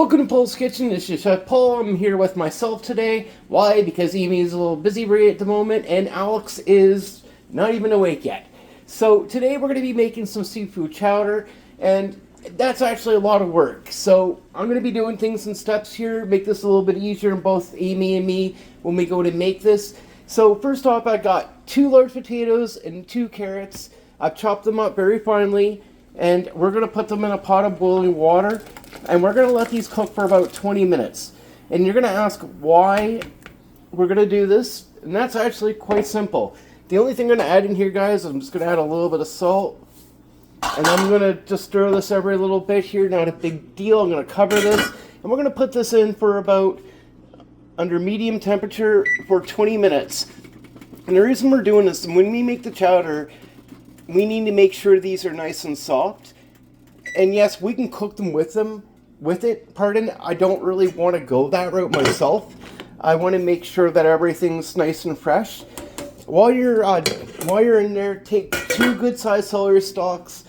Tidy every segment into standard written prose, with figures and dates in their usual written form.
Welcome to Poul's Kitchen. This is Chef Poul. I'm here with myself today. Why? Because Amy is a little busy right at the moment, and Alex is not even awake yet. So today we're going to be making some seafood chowder, and that's actually a lot of work. So I'm going to be doing things in steps here, make this a little bit easier on both Amy and me when we go to make this. So first off, I got 2 large potatoes and 2 carrots. I've chopped them up very finely, and we're going to put them in a pot of boiling water, and we're going to let these cook for about 20 minutes. And you're going to ask why we're going to do this, and that's actually quite simple. The only thing I'm going to add in here, guys, I'm just going to add a little bit of salt, and I'm going to just stir this every little bit here. Not a big deal. I'm going to cover this, and we're going to put this in for about under medium temperature for 20 minutes. And the reason we're doing this, when we make the chowder, we need to make sure these are nice and soft. And yes, we can cook them with it. Pardon, I don't really want to go that route myself. I want to make sure that everything's nice and fresh. While you're in there, take 2 good-sized celery stalks,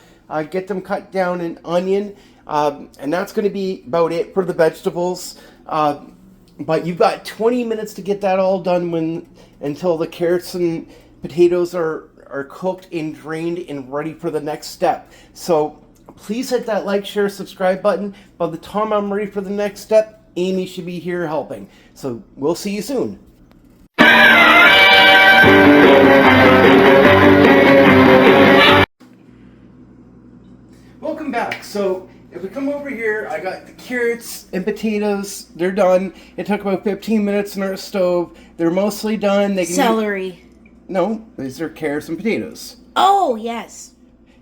get them cut down in onion, and that's going to be about it for the vegetables. But you've got 20 minutes to get that all done until the carrots and potatoes are cooked and drained and ready for the next step. So please hit that like, share, subscribe button. By the time I'm ready for the next step, Amy should be here helping. So we'll see you soon. Welcome back. So if we come over here, I got the carrots and potatoes. They're done. It took about 15 minutes on our stove. They're mostly done. Celery. No, these are carrots and potatoes. Oh, yes.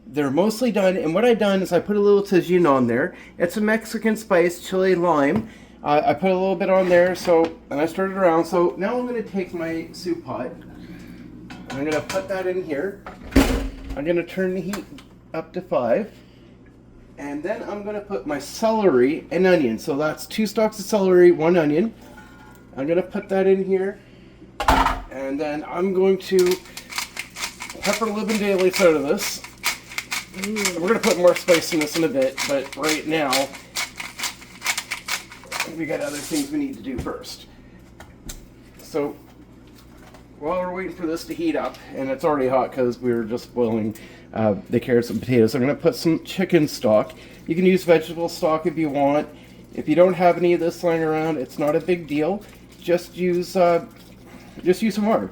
They're mostly done, and what I've done is I put a little Tajin on there. It's a Mexican spice, chili lime. I put a little bit on there, and I stirred it around. So now I'm going to take my soup pot. I'm going to put that in here. I'm going to turn the heat up to 5. And then I'm going to put my celery and onion. So that's 2 stalks of celery, 1 onion. I'm going to put that in here. And then I'm going to pepper living daylights out of this. We're going to put more spice in this in a bit, but right now we got other things we need to do first. So while we're waiting for this to heat up, and it's already hot because we were just boiling the carrots and potatoes, I'm going to put some chicken stock. You can use vegetable stock if you want. If you don't have any of this lying around, it's not a big deal. Just use some water.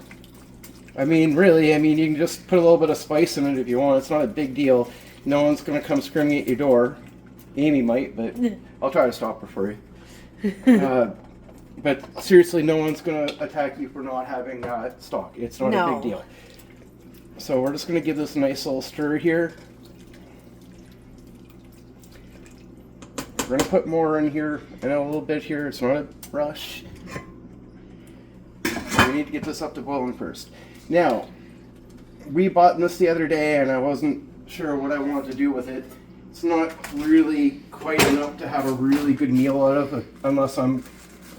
Really, you can just put a little bit of spice in it if you want. It's not a big deal. No one's going to come screaming at your door. Amy might, but I'll try to stop her for you. But seriously, no one's going to attack you for not having stock. It's not a big deal. So we're just going to give this a nice little stir here. We're going to put more in here and a little bit here. It's not a rush. We need to get this up to boiling first. Now, we bought this the other day, and I wasn't sure what I wanted to do with it. It's not really quite enough to have a really good meal out of, unless I'm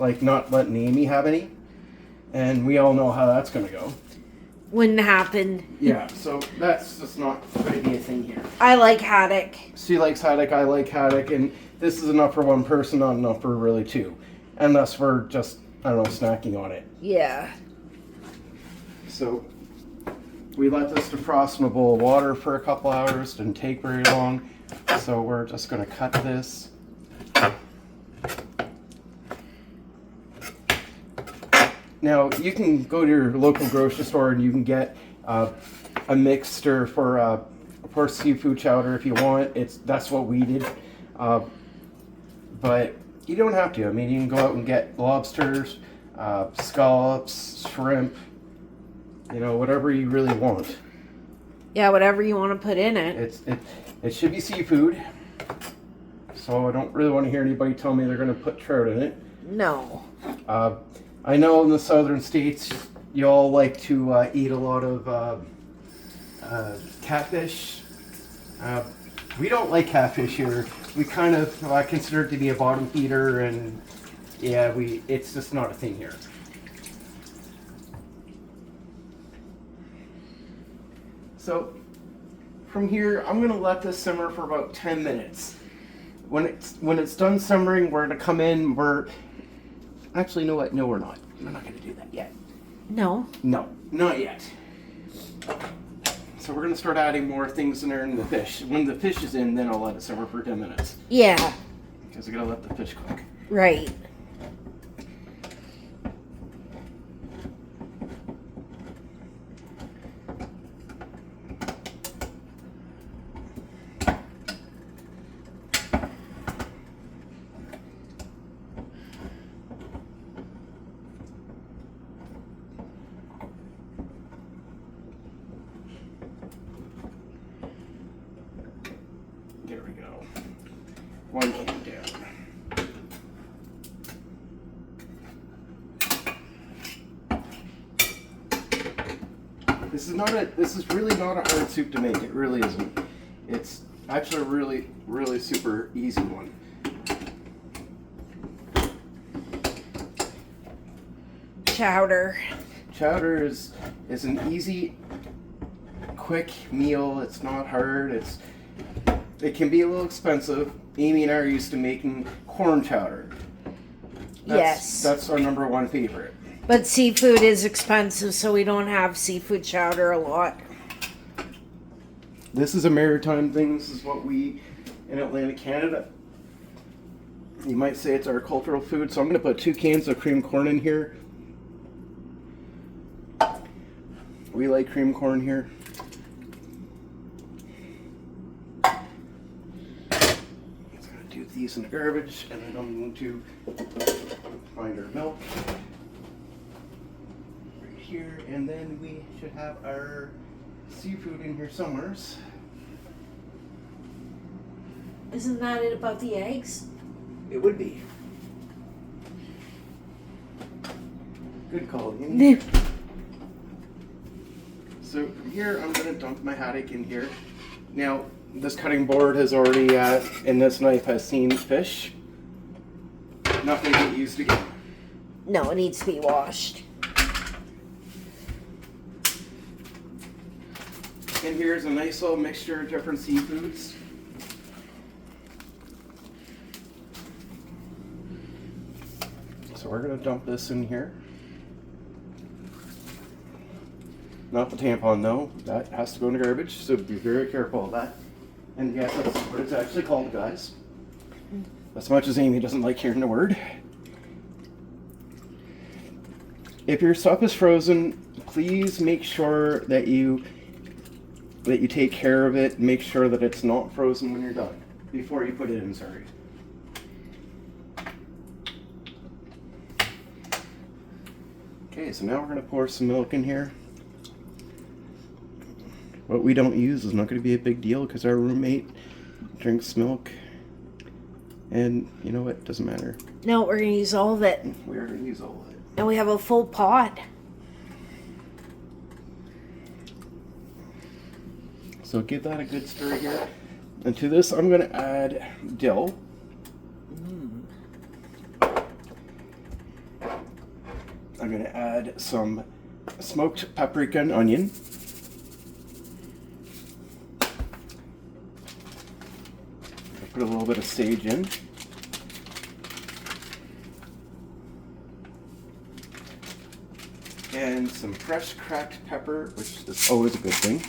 not letting Amy have any. And we all know how that's going to go. Wouldn't happen. Yeah, so that's just not going to be a thing here. I like haddock. She likes haddock, I like haddock, and this is enough for 1 person, not enough for really 2. Unless we're just, I don't know, snacking on it. Yeah. So we let this defrost in a bowl of water for a couple hours. Didn't take very long. So we're just going to cut this. Now you can go to your local grocery store and you can get a mixture for seafood chowder if you want. That's what we did. But you don't have to. You can go out and get lobsters, scallops, shrimp. Whatever you really want. Yeah, whatever you want to put in it. It should be seafood. So I don't really want to hear anybody tell me they're going to put trout in it. No. I know in the southern states, you all like to eat a lot of catfish. We don't like catfish here. We kind of consider it to be a bottom feeder, and yeah, it's just not a thing here. So from here, I'm going to let this simmer for about 10 minutes. when it's done simmering, we're gonna come in. Actually, you know what? No, we're not. We're not gonna do that yet. No. No, not yet. So we're gonna start adding more things in there in the fish. When the fish is in, then I'll let it simmer for 10 minutes. Yeah. Because I gotta let the fish cook. Right. There we go. One can down. This is really not a hard soup to make. It really isn't. It's actually a really, really super easy one. Chowder. Chowder is an easy, quick meal. It's not hard. It can be a little expensive. Amy and I are used to making corn chowder. Yes. That's our number one favorite. But seafood is expensive, so we don't have seafood chowder a lot. This is a maritime thing. This is what we in Atlantic Canada. You might say it's our cultural food. So I'm going to put 2 cans of cream corn in here. We like cream corn here. It's going to do these in the garbage, and then I'm going to find our milk right here, and then we should have our seafood in here somewhere. Isn't that it about the eggs? It would be. Good call, Amy. So from here, I'm going to dump my haddock in here. Now, this cutting board has already, and this knife has seen fish. Nothing to get used again. No, it needs to be washed. And here's a nice little mixture of different seafoods. So we're going to dump this in here. Not the tampon though, that has to go in the garbage, so be very careful of that. And yes, that's what it's actually called, guys. As much as Amy doesn't like hearing the word. If your stuff is frozen, please make sure that you take care of it. Make sure that it's not frozen when you're done, before you put it in, sorry. Okay, so now we're going to pour some milk in here. What we don't use is not going to be a big deal because our roommate drinks milk. And you know what? Doesn't matter. No, we're going to use all of it. We're going to use all of it. And we have a full pot. So give that a good stir here. And to this, I'm going to add dill. I'm going to add some smoked paprika and onion. Put a little bit of sage in. And some fresh cracked pepper, which is always a good thing.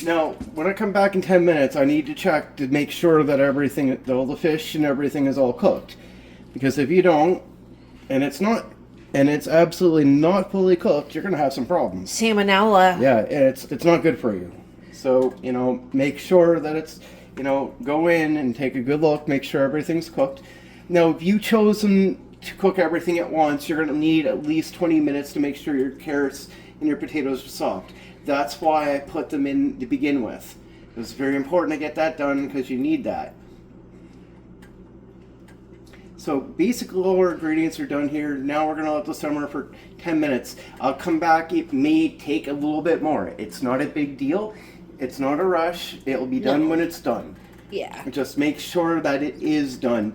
Now, when I come back in 10 minutes, I need to check to make sure that everything, all the fish and everything is all cooked. Because if you don't, and it's absolutely not fully cooked, you're going to have some problems. Salmonella. Yeah, it's not good for you. So, make sure that it's, go in and take a good look, make sure everything's cooked. Now, if you've chosen to cook everything at once, you're going to need at least 20 minutes to make sure your carrots and your potatoes are soft. That's why I put them in to begin with. It's very important to get that done because you need that. So basically all our ingredients are done here. Now we're going to let this simmer for 10 minutes. I'll come back. It may take a little bit more. It's not a big deal. It's not a rush. It'll be done when it's done. Yeah. Just make sure that it is done.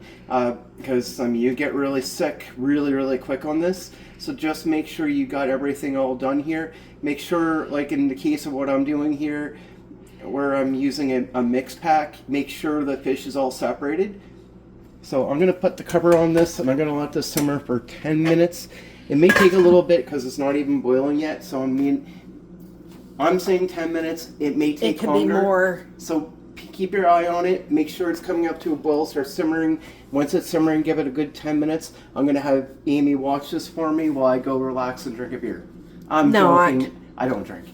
Because you get really sick really, really quick on this. So just make sure you got everything all done here. Make sure, like in the case of what I'm doing here, where I'm using a mix pack, make sure the fish is all separated. So I'm going to put the cover on this and I'm going to let this simmer for 10 minutes. It may take a little bit because it's not even boiling yet. So I'm saying 10 minutes. It may take It could longer. be more. So keep your eye on it. Make sure it's coming up to a boil. Start simmering. Once it's simmering, give it a good 10 minutes. I'm going to have Amy watch this for me while I go relax and drink a beer. I'm joking. I don't drink.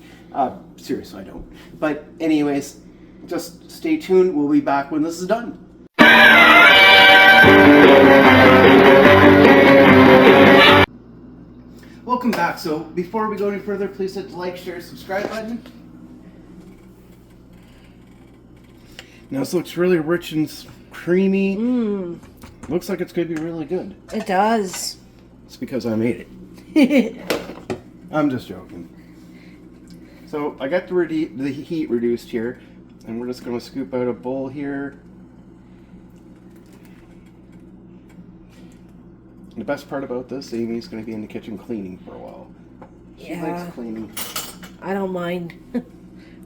Seriously, I don't. But anyways, just stay tuned. We'll be back when this is done. Welcome back. So before we go any further, please hit the like, share, subscribe button. Now this looks really rich and creamy. Looks like it's going to be really good. It does. It's because I made it. I'm just joking. So I got the heat reduced here, and we're just going to scoop out a bowl here. And the best part about this, Amy's going to be in the kitchen cleaning for a while. She likes cleaning. I don't mind.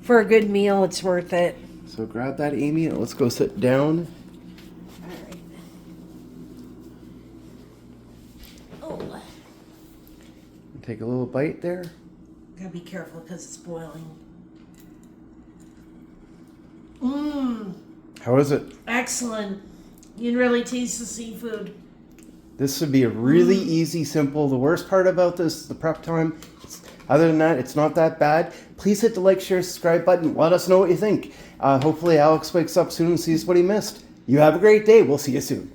For a good meal, it's worth it. So grab that, Amy, and let's go sit down. All right. Oh. Take a little bite there. Gotta be careful because it's boiling. How is it? Excellent. You can really taste the seafood. This would be a really easy, simple. The worst part about this, the prep time. Other than that, it's not that bad. Please hit the like, share, subscribe button. Let us know what you think. Hopefully Alex wakes up soon and sees what he missed. You have a great day. We'll see you soon.